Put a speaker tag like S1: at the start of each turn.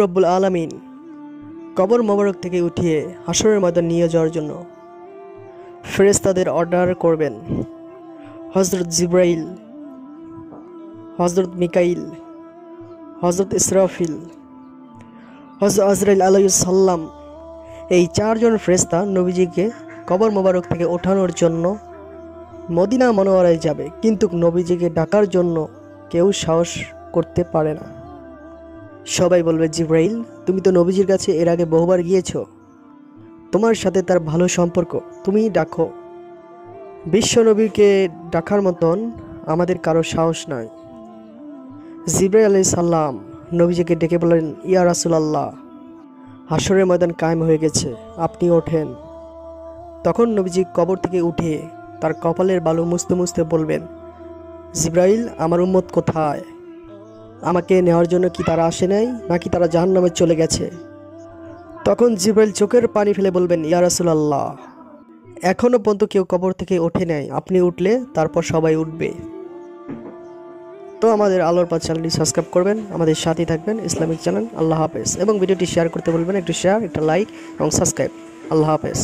S1: রব্বুল আলামিন কবর মোবারক থেকে উঠিয়ে হাসরের ময়দান নিয়ে যাওয়ার জন্য ফেরেশতাদের অর্ডার করবেন। হযরত জিবরাইল, হযরত মিকাইল, হযরত ইসরাফিল, হযরত আজরাইল আলাইহিস সালাম, এই চারজন ফেরেশতা নবীজিকে কবর মোবারক থেকে ওঠানোর জন্য মদিনা মনোয়ারায় যাবে, কিন্তু নবীজিকে ডাকার জন্য কেউ সাহস করতে পারে না। সবাই বলবে, জিবরাইল, তুমি তো নবীজির কাছে এর আগে বহুবার গিয়েছো, তোমার সাথে তার ভালো সম্পর্ক, তুমি ডাকো। বিশ্ব নবীকে ডাকার মতন আমাদের কারো সাহস নাই। জিবরাইল আলাইহিস সালাম নবীজিকে ডেকে বলেন, ইয়া রাসূলুল্লাহ, হাসরের ময়দান কায়েম হয়ে গেছে, আপনি ওঠেন। তখন নবীজি কবর থেকে উঠে তার কপালের বালু মুছতে মুছতে বলবেন, জিবরাইল, আমার উম্মত কোথায়? আমাকে নেওয়ার জন্য কি তারা আসে নাই, নাকি তারা জাহান্নামে চলে গেছে? তখন জিবরাইল চোখের পানি ফেলে বলবেন, ইয়া রাসূলুল্লাহ, এখনও পর্যন্ত কেউ কবর থেকে ওঠে নাই, আপনি উঠলে তারপর সবাই উঠবে। তো আমাদের আলোর পাঁচ চ্যানেলটি সাবস্ক্রাইব করবেন, আমাদের সাথেই থাকবেন, ইসলামিক চ্যানেল। আল্লাহ হাফেজ। এবং ভিডিওটি শেয়ার করতে বলবেন, একটু শেয়ার, একটা লাইক এবং সাবস্ক্রাইব। আল্লাহ হাফেজ।